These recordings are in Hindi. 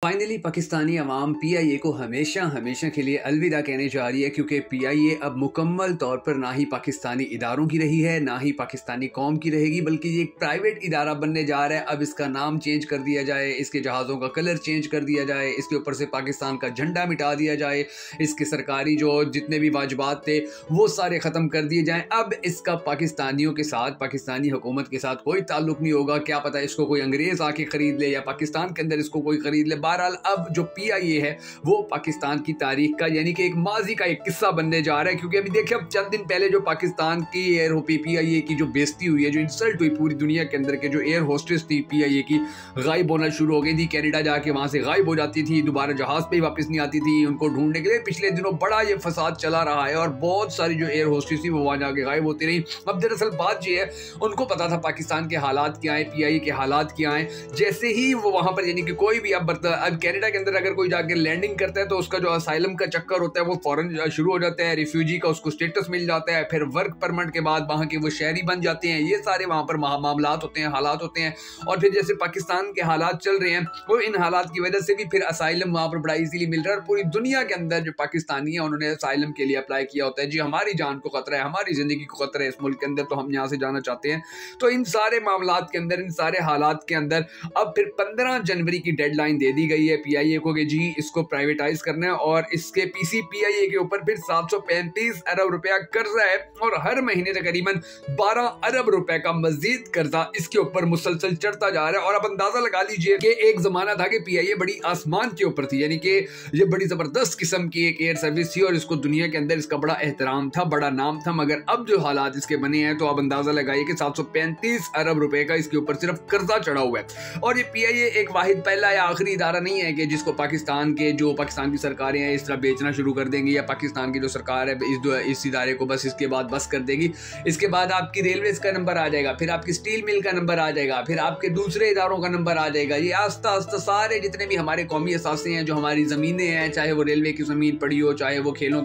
फाइनली पाकिस्तानी अवाम पीआईए को हमेशा हमेशा के लिए अलविदा कहने जा रही है, क्योंकि पीआईए अब मुकम्मल तौर पर ना ही पाकिस्तानी इदारों की रही है, ना ही पाकिस्तानी कौम की रहेगी, बल्कि ये एक प्राइवेट इदारा बनने जा रहा है। अब इसका नाम चेंज कर दिया जाए, इसके जहाज़ों का कलर चेंज कर दिया जाए, इसके ऊपर से पाकिस्तान का झंडा मिटा दिया जाए, इसके सरकारी जो जितने भी वाजबात थे वो सारे ख़त्म कर दिए जाएँ। अब इसका पाकिस्तानियों के साथ, पाकिस्तानी हुकूमत के साथ कोई ताल्लुक नहीं होगा। क्या पता इसको कोई अंग्रेज़ आके ख़रीद ले या पाकिस्तान के अंदर इसको कोई ख़रीद ले। बहरहाल अब जो पीआईए है वो पाकिस्तान की तारीख का, यानी कि एक माजी का एक किस्सा बनने जा रहा है। क्योंकि अभी देखिए, अब चंद दिन पहले जो पाकिस्तान की एयर पीआईए की जो बेइज्जती हुई है, जो इंसल्ट हुई पूरी दुनिया के अंदर के जो एयर होस्टेस थी पीआईए की, गायब होना शुरू हो गई थी। कनाडा जाके वहां से गायब हो जाती थी, दोबारा जहाज पे वापस नहीं आती थी। उनको ढूंढने के लिए पिछले दिनों बड़ा ये फसाद चला रहा है और बहुत सारी जो एयर होस्टेस थी वो वहां जाके गायब होती रही। अब दरअसल बात ये है, उनको पता था पाकिस्तान के हालात क्या है, पीआईए के हालात क्या है। जैसे ही वो वहां पर, यानी कि कोई भी अब कनाडा के अंदर अगर कोई जाके लैंडिंग करता है तो उसका जो असाइलम का चक्कर होता है वो फौरन शुरू हो जाता है, रिफ्यूजी का उसको स्टेटस मिल जाता है, फिर वर्क परमिट के बाद वहां के वो शहरी बन जाते हैं। ये सारे वहां पर मामलात होते हैं, हालात होते हैं। और फिर जैसे पाकिस्तान के हालात चल रहे हैं, वो इन हालात की वजह से भी फिर असाइलम वहां पर बड़ा इजीली मिल रहा है। और पूरी दुनिया के अंदर जो पाकिस्तानी है उन्होंने असाइलम के लिए अप्लाई किया होता है। जी, हमारी जान को खतरा है, हमारी जिंदगी को खतरा है इस मुल्क के अंदर, तो हम यहाँ से जाना चाहते हैं। तो इन सारे मामलात के अंदर, इन सारे हालात के अंदर अब फिर 15 जनवरी की डेडलाइन दे दी गई है पीआईए को कि जी इसको प्राइवेटाइज करना है। और इसके पीआईए के ऊपर फिर 735 अरब रुपया कर्जा है और हर महीने तकरीबन 12 अरब रुपए का मजीद कर्जा इसके ऊपर मुसलसल चढ़ता जा रहा है। और अब अंदाजा लगा लीजिए कि एक जमाना था कि पीआईए बड़ी आसमान के ऊपर थी, यानी कि ये बड़ी जबरदस्त किस्म की एक एयर सर्विस थी और इसको दुनिया के अंदर इसका बड़ा एहतराम था, बड़ा नाम था। मगर अब जो हालात इसके बने हैं तो अब अंदाजा लगाइए कि 735 अरब रुपए का इसके ऊपर सिर्फ कर्जा चढ़ा हुआ है। और ये पीआईए एक वाहिद पहला या आखिरी इदारा नहीं है कि जिसको पाकिस्तान की सरकारें हैं इस तरह बेचना शुरू कर देंगी, या पाकिस्तान की जो सरकार है इस इदारे को बस इसके बाद बस कर देगी। इसके बाद आपकी रेलवेज का नंबर आ जाएगा, फिर आपकी स्टील मिल का नंबर आ जाएगा, फिर आपके दूसरे इदारों का नंबर आ जाएगा। ये आस्ता आस्ता सारे जितने भी हमारे कौमी असासे हैं, जो हमारी ज़मीनें हैं, चाहे वो रेलवे की ज़मीन पड़ी हो, चाहे वो खेलों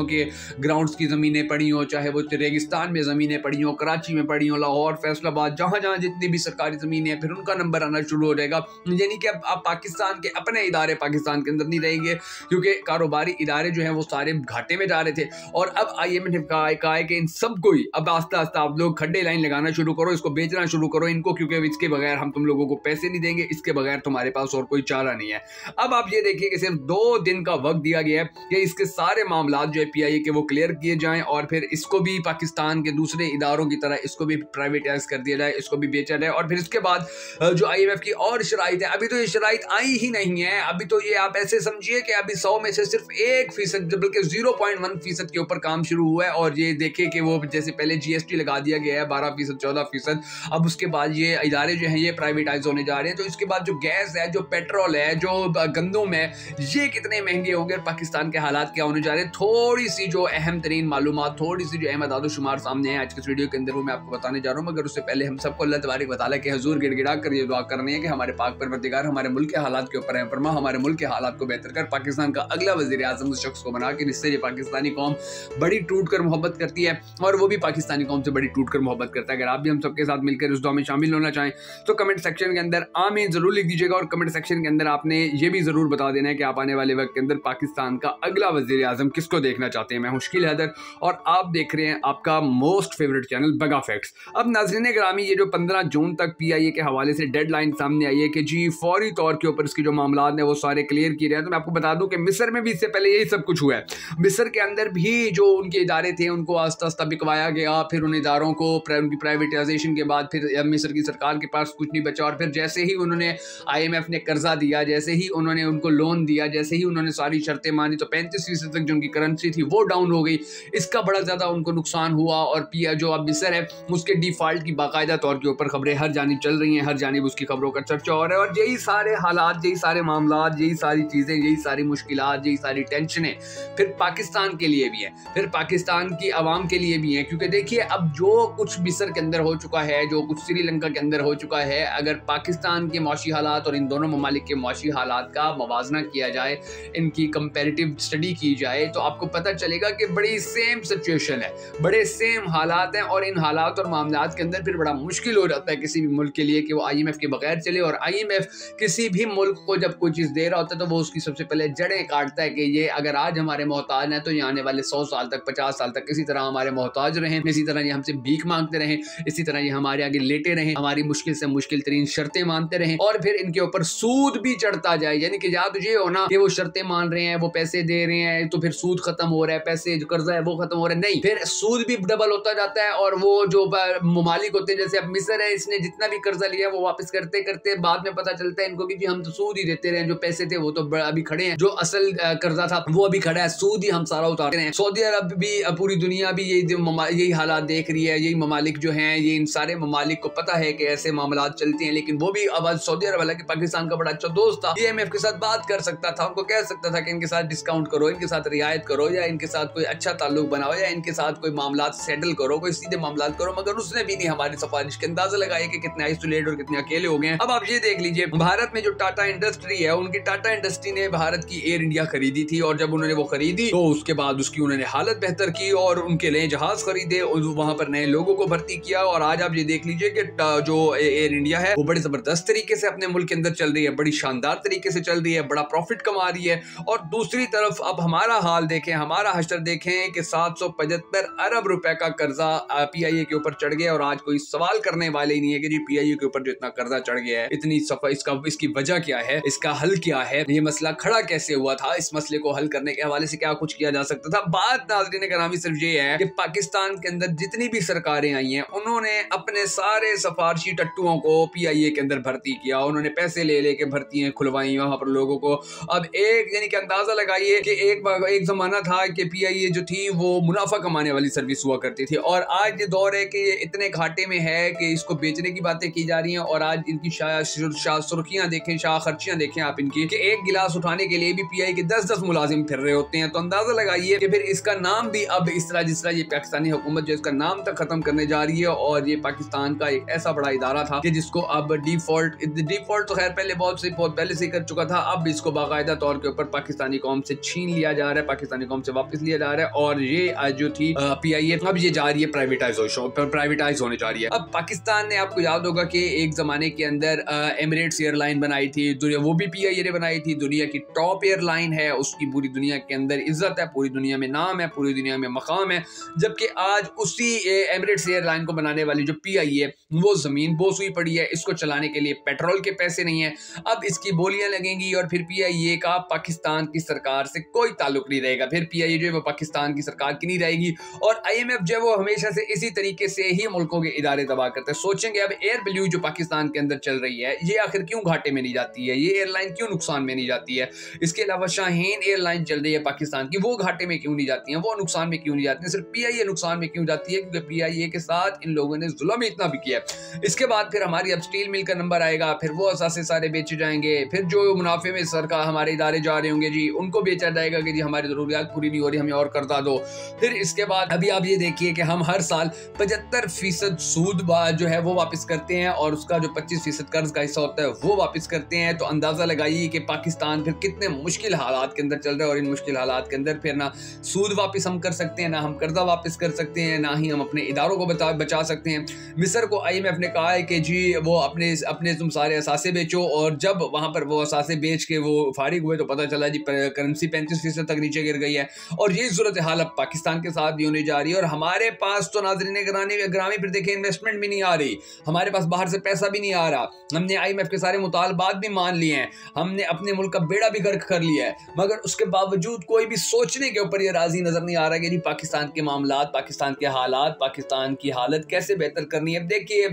के ग्राउंड्स की ज़मीनें पड़ी हो, चाहे वो रेगिस्तान में ज़मीनें पड़ी हो, कराची में पड़ी हो, लाहौर, फैसलाबाद, जहाँ जहाँ जितनी भी सरकारी ज़मीनें हैं, फिर उनका नंबर आना शुरू हो जाएगा। यानी कि अब पाकिस्तान के अपने इदारे पाकिस्तान के अंदर नहीं रहेंगे, क्योंकि कारोबारी इदारे जो हैं वो सारे घाटे में जा रहे थे। और अब आईएमएफ ने कहा है कि इन सबको ही अब आस्ता आस्ता आप लोग खड्डे लाइन लगाना शुरू करो, इसको बेचना शुरू करो इनको, क्योंकि इसके बगैर हम तुम लोगों को पैसे नहीं देंगे, इसके बगैर तुम्हारे पास और कोई चारा नहीं है। अब आप ये देखिए कि सिर्फ 2 दिन का वक्त दिया गया है कि इसके सारे मामला जो है पीआईए के वो क्लियर किए जाएं और फिर इसको भी पाकिस्तान के दूसरे इदारों की तरह इसको भी प्राइवेटाइज कर दिया जाए, इसको भी बेचा जाए। और फिर इसके बाद जो आईएमएफ की और शराइत है, अभी तो ये शराइत आई ही नहीं है। अभी तो ये आप ऐसे समझिए कि अभी 100 में से सिर्फ 1%, बल्कि 0.1% के ऊपर काम शुरू हुआ है। और ये देखिए कि वो जैसे पहले जीएसटी लगा दिया गया है 12%, 14%, अब उसके बाद ये इदारे जो हैं ये प्राइवेटाइज होने जा रहे हैं। तो इसके बाद जो गैस है, जो पेट्रोल है, जो गंदम है, ये कितने महंगे होंगे और पाकिस्तान के हालात क्या होने जा रहे हैं। थोड़ी सी जो अहम तरीन मालूमात, थोड़ी सी जो अहम आदादोशुमार सामने है आज के इस वीडियो के अंदर, वो मैं आपको बताने जा रहा हूँ। मगर उससे पहले हम सबको अल्लाह तबारक व तआला के हुजूर गिड़गिड़ा कर ये दुआ करनी है कि हमारे पाक परवरदिगार हमारे मुल्क के हालात के ऊपर रहम फरमा, हमारे मुल्क के हालात को बेहतर कर, पाकिस्तान का अगला वज़ीर आज़म उस शख्स को बना के जिससे ये पाकिस्तानी कौम बड़ी टूट कर मोहब्बत करती है और वो भी पाकिस्तानी कौम से बड़ी टूट कर मोहब्बत करता है। अगर आप भी हम सबके साथ मिलकर इस दुआ में शामिल होना चाहें तो कमेंट सेक्शन के अंदर आमीन जरूर लिख दीजिएगा। और कमेंट सेक्शन के अंदर आपने ये भी जरूर बता देना है कि आप आने वाले वक्त के अंदर पाकिस्तान का अगला वज़ीर आज़म किसको देखना चाहते हैं। मैं मुश्किल हैदर और आप देख रहे हैं आपका मोस्ट फेवरेट चैनल बगा फैक्ट्स। अब नाज़रीन ग्रामी, ये जो 15 जून तक पीआईए के हवाले से डेडलाइन सामने आई है कि जी फौरी तौर के ऊपर इसकी जो मामला है वो सारे क्लियर किए रहे हैं। तो मैं आपको बता दूं कि मिस्र में भी इससे पहले यही सब कुछ हुआ है। मिस्र के अंदर भी जो उनके इदारे थे उनको आस्ता आस्ता बिकवाया गया, फिर उन इदारों को उनकी प्राइवेटाइजेशन के बाद फिर मिस्र की सरकार के पास कुछ नहीं बचा। और फिर जैसे ही उन्होंने आईएमएफ ने कर्जा दिया, जैसे ही उन्होंने उनको लोन दिया, जैसे ही उन्होंने सारी शर्तें मानी, तो 35% तक जो उनकी करेंसी थी वो डाउन हो गई। इसका बड़ा ज्यादा उनको नुकसान हुआ। और जो अब मिस्र है उसके डिफॉल्ट की बाकायदा तौर के ऊपर खबरें हर जानिब चल रही हैं, हर जानिब उसकी खबरों का चर्चा हो रहा है। और यही सारे हालात, यही सारे मामला, यही सारी चीजें, यही सारी मुश्किलात, यही सारी टेंशनें फिर पाकिस्तान के लिए भी है, फिर पाकिस्तान की आवाम के लिए भी है। क्योंकि देखिए अब जो कुछ मिस्र के अंदर हो चुका है, जो कुछ श्रीलंका के अंदर हो चुका है, अगर पाकिस्तान के मौशी हालात और इन दोनों ममालिक के मौशी हालात का मवाजना किया जाए, इनकी कंपेरेटिव स्टडी की जाए, तो आपको पता चलेगा कि बड़ी सेम सिचुएशन है, बड़े सेम हालात हैं। और इन हालात और मामलात के अंदर फिर बड़ा मुश्किल हो जाता है किसी भी मुल्क के लिए कि वो आईएमएफ के बगैर चले। और आईएमएफ किसी भी मुल्क को जब कोई चीज दे रहा होता है तो वो उसकी सबसे पहले जड़ें काटता है कि ये अगर आज हमारे मोहताज हैं तो ये आने वाले 100 साल तक, 50 साल तक इसी तरह हमारे मोहताज रहें, इसी तरह ये हमसे भीख मांगते रहें, इसी तरह ये हमारे आगे लेटे रहें, हमारी मुश्किल से मुश्किल तरीन शर्तें मानते रहें और फिर इनके ऊपर सूद भी चढ़ता जाए। यानी कि या तो ये हो ना कि वो शर्तें मान रहे हैं, वो पैसे दे रहे हैं, तो फिर सूद खत्म हो रहा है, पैसे जो कर्जा है वो खत्म हो रहा है, नहीं, फिर सूद भी डबल होता जाता है। और वो जो ममालिक होते हैं, जैसे अब मिस्र है, इसने जितना भी कर्जा लिया वो वापस करते करते बाद में पता चलता है इनको कि जी हम तो सूद ही देते रहे, जो पैसे थे वो तो अभी खड़े हैं, जो असल कर्जा था वो अभी खड़ा है, सूद ही हम सारा उतार रहे हैं। सऊदी अरब भी, पूरी दुनिया भी यही हालात देख रही है। यही ममालिक जो हैं, ये इन सारे ममालिक को पता है कि ऐसे मामला चलते हैं, लेकिन वो भी अब सऊदी अरब हालांकि पाकिस्तान का बड़ा अच्छा दोस्त था, IMF के साथ बात कर सकता था, उनको कह सकता था कि इनके साथ डिस्काउंट करो, इनके साथ रियायत करो, या इनके साथ कोई अच्छा ताल्लुक बनाओ, या इनके साथ कोई मामला सेटल करो, कोई सीधे मामला करो, मगर उसने भी नहीं हमारी सिफारिश के अंदाजा लगाया कि कितने आइसोलेट और कितने अकेले हो गए हैं। अब आप ये देख लीजिए, भारत में जो टाटा इंडस्ट्री है, उनकी टाटा इंडस्ट्री ने भारत की एयर इंडिया खरीदी थी, और जब उन्होंने वो खरीदी तो उसके बाद उसकी उन्होंने हालत बेहतर की और उनके लिए जहाज खरीदे और वहां पर नए लोगों को भर्ती किया। और आज आप ये देख लीजिए कि जो एयर इंडिया है वो बड़े जबरदस्त तरीके से अपने मुल्क के अंदर चल रही है, बड़ी शानदार तरीके से चल रही है, बड़ा प्रॉफिट कमा रही है। और दूसरी तरफ अब हमारा हाल देखें, हमारा हश्र देखें कि 775 अरब रुपए का कर्जा PIA के ऊपर चढ़ गया, और आज कोई सवाल करने वाले ही नहीं है कि जी PIA के ऊपर जो इतना कर्जा चढ़ गया है, इतनी सफा, इसकी वजह क्या है, इसका हल क्या है, ये मसला खड़ा कैसे हुआ था, इस मसले को हल करने के हवाले से क्या कुछ किया जा सकता था। बात नाज़रीन करामी सिर्फ ये है कि पाकिस्तान के अंदर जितनी भी सरकारें आई हैं, उन्होंने अपने सारे सफारशी टट्टुओं को PIA के अंदर भर्ती किया, उन्होंने पैसे ले लेके भर्तियां खुलवाई वहां पर लोगों को। अब एक यानी कि अंदाजा लगाइए कि एक जमाना था कि PIA जो थी वो मुनाफा कमाने वाली सर्विस हुआ करती थी, और आज ये दौर है कि ये इतने घाटे में है कि इसको बेचने की बातें की जा रही हैं। और आज इनकी सुर्खियां देखें, खर्चियां देखें आप इनकी, कि एक गिलास उठाने के लिए भी PIA के 10-10 मुलाजिम फिर रहे होते हैं। तो अंदाजा लगाइए कि फिर इसका नाम भी अब इस तरह, जिस तरह ये पाकिस्तानी हुकूमत जो इसका नाम तक खत्म करने जा रही है, और ये पाकिस्तान का एक ऐसा बड़ा इदारा था कि जिसको अब डिफॉल्ट तो खैर पहले बहुत पहले से कर चुका था, अब इसको बाकायदा तौर के ऊपर पाकिस्तानी कौम से छीन लिया जा रहा है, पाकिस्तानी कौम से वापस लिया जा रहा है। और ये जो थी PIA, अब ये जा रही है प्राइवेटाइज होने जा रही है। अब पाकिस्तान ने, आपको याद होगा कि एक जमाने के अंदर एमिरेट्स एयरलाइन बनाई थी, वो भी PIA ने बनाई थी, दुनिया की टॉप एयरलाइन है, उसकी पूरी दुनिया के अंदर इज्जत है, पूरी दुनिया में नाम है, पूरी दुनिया में मकाम है। जबकि आज उसी एमिरेट्स एयरलाइन को बनाने वाली जो PIA, वो जमीन बोस हुई पड़ी है, इसको चलाने के लिए पेट्रोल के पैसे नहीं है। अब इसकी बोलियां लगेंगी और फिर PIA का पाकिस्तान की सरकार से कोई ताल्लुक नहीं रहेगा, फिर PIA जो है वो पाकिस्तान की सरकार की नहीं रहेगी। और IMF जो है वो हमेशा से इसी तरीके से ही मुल्कों के इदारे तबाह करते हैं। सोचेंगे अब एयर ब्लू जो पाकिस्तान के अंदर चल रही है, ये आखिर क्यों घाटे में नहीं जाती है, ये एयरलाइन क्यों नुकसान में नहीं जाती है। इसके अलावा शाहीन एयरलाइन चल रही है पाकिस्तान की, वो घाटे में क्यों नहीं जाती है, वो नुकसान में क्यों नहीं जाती है, सिर्फ PIA नुकसान में क्यों जाती है, क्योंकि PIA के साथ इन लोगों ने जुल्म इतना भी किया है। इसके बाद फिर हमारी अब स्टील मिल का नंबर आएगा, फिर वो असासे सारे बेचे जाएंगे, फिर जो मुनाफे में सरकार हमारे इदारे जा रहे होंगे जी उनको बेचा जाएगा कि जी हमारी जरूरियात पूरी नहीं हो रही, हमें और कर्जा दो। फिर इसके बाद अभी आप ये देखिए कि हम हर साल 75% सूद जो है वो वापस करते हैं, और उसका जो 25% कर्ज का हिस्सा होता है वो वापस करते हैं। तो अंदाजा लगाइए कि पाकिस्तान फिर कितने मुश्किल हालात के अंदर चल रहा है, और इन मुश्किल हालात के अंदर फिर ना सूद वापस हम कर सकते हैं, ना हम कर्जा वापस कर सकते हैं, ना ही हम अपने इदारों को बचा सकते हैं। मिस्र को IMF ने कहा है कि जी वो अपने तुम सारे असासे बेचो, और जब वहां पर वो असासे बेच के वो फारिग हुए तो पता चला जी करेंसी 35% तक नीचे गिर गई है। और ये सूरत हाल अब पाकिस्तान के साथ भी होने जा रही है। और हमारे पास तो नाज़रीन ग्रामी फिर देखें इन्वेस्टमेंट भी नहीं आ रही, हमारे पास बाहर से पैसा भी नहीं आ रहा, हमने IMF के सारे मुतालबात भी मान लिए हैं, हमने अपने मुल्क का बेड़ा भी गर्क कर लिया है, मगर उसके बावजूद कोई भी सोचने के ऊपर ये राजी नजर नहीं आ रहा कि पाकिस्तान के मामलात, पाकिस्तान के हालात, पाकिस्तान की हालत कैसे बेहतर करनी है। देखिए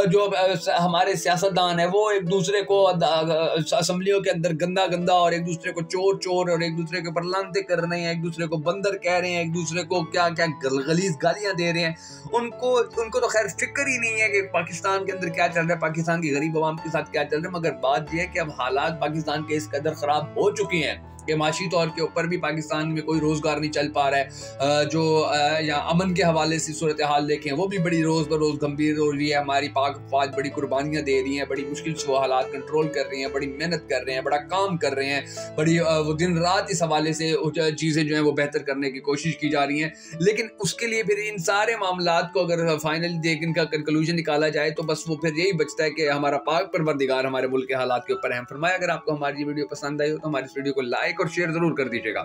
जो हमारे सियासतदान है वो एक दूसरे को असम्बलियों के अंदर गंदा और एक दूसरे को चोर और एक दूसरे के ऊपर लानते कर रहे हैं, एक दूसरे को बंदर कह रहे हैं, एक दूसरे को क्या गलीज गालियां दे रहे हैं। उनको तो खैर फिक्र ही नहीं है कि पाकिस्तान के अंदर क्या चल रहा है, पाकिस्तान की गरीब अवाम के साथ क्या चल रहा है। मगर बात यह है कि अब हालात पाकिस्तान के इस कदर खराब हो चुके हैं कि माशी तौर के ऊपर भी पाकिस्तान में कोई रोज़गार नहीं चल पा रहा है, जो या अमन के हवाले से सूरत हाल देखें वो भी बड़ी रोज़ बरोज़ गंभीर हो रही है। हमारी पाक फौज बड़ी कुर्बानियाँ दे रही हैं, बड़ी मुश्किल से वो हालात कंट्रोल कर रही हैं, बड़ी मेहनत कर रहे हैं, बड़ा काम कर रहे हैं, बड़ी वो दिन रात इस हवाले से चीज़ें जो हैं वो बेहतर करने की कोशिश की जा रही हैं। लेकिन उसके लिए फिर इन सारे मामलात को अगर फाइनली देख इनका कंक्लूजन निकाला जाए तो बस वो फिर यही बचता है कि हमारा पाक परवरदिगार हमारे मुल्क के हालात के ऊपर रहम फरमाए। अगर आपको हमारी ये वीडियो पसंद आई हो तो हमारी इस वीडियो को लाइक और शेयर जरूर कर दीजिएगा।